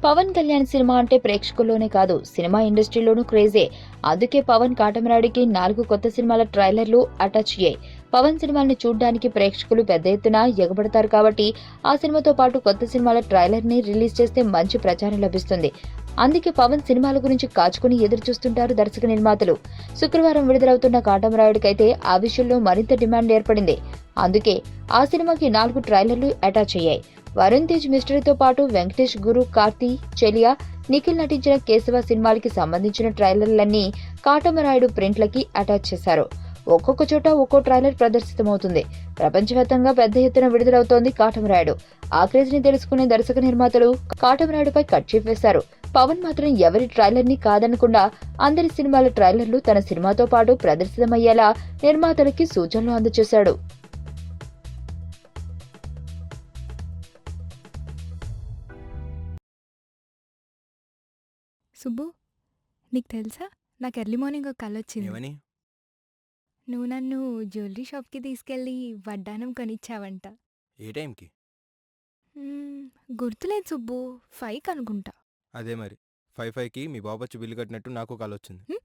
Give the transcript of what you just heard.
Pawan Kalyan cinema అంటే ప్రేక్షకుల్లోనే కాదు cinema ఇండస్ట్రీలోనూ క్రేజే. అందుకే పవన్ కాటమరాయుడికి 4 కొత్త సినిమాల ట్రైలర్లు అటాచ్ అయ్యాయి. పవన్ సినిమాల్ని చూడ్డానికి ప్రేక్షకులు పెద్ద ఎత్తున ఎగబడతారు కాబట్టి ఆ సినిమాతో పాటు కొత్త సినిమాల ట్రైలర్ ని రిలీజ్ చేస్తే మంచి ప్రచారం లభిస్తుంది. అందుకే పవన్ సినిమాల గురించి కాచుకుని ఎదురు చూస్తుంటారు దర్శక నిర్మాతలు. శుక్రవారం విడుదలవుతున్న కాటమరాయుడికైతే ఆ విషయంలో మరింత డిమాండ్ ఏర్పడింది. అందుకే ఆ సినిమాకి 4 ట్రైలర్లు అటాచ్ అయ్యాయి. వరుణ్ తేజ్ మిస్టరీతో పాటు వెంకటేష్, గురు, కార్తీ, చెలియా, నిఖిల్ నటించిన కేశవ సినిమాలకి సంబంధించిన ట్రైలర్లన్నీ కాటమరాయుడు ప్రింట్లకి అటాచ్ చేశారు. ఒక్కొక్క చోట ఒక్కో ట్రైలర్ ప్రదర్శితమవుతుంది. ప్రపంచవ్యాప్తంగా పెద్ద ఎత్తున విడుదలవుతోంది కాటమరాయుడు. ఆ క్రేజ్ ని తెలుసుకునే దర్శక నిర్మాతలు కాటమరాయుడుపై కట్చీఫ్ వేశారు. పవన్ మాత్రం ఎవరి ట్రైలర్ ని కాదనకుండా అందరి సినిమాల ట్రైలర్లు తన సినిమాతో పాటు ప్రదర్శితమయ్యేలా నిర్మాతలకి సూచనలు అందజేశాడు. సుబ్బు, నీకు తెలుసా? నాకు ఎర్లీ మార్నింగ్ ఒక కలొచ్చింది. ఏమని? నువ్వు నన్ను జ్యువెలరీ షాప్‌కి తీసుకెళ్ళి వడ్డానం కొనిచ్చావంట. ఏ టైంకి? హ్మ్. గుర్తులేదు సుబ్బు. 5 కనుకుంటా. అదే మరి. 5:05కి మీ బాబొచ్చి బిల్లు కట్టినట్టు నాకు కాలొచ్చింది. హ్మ్.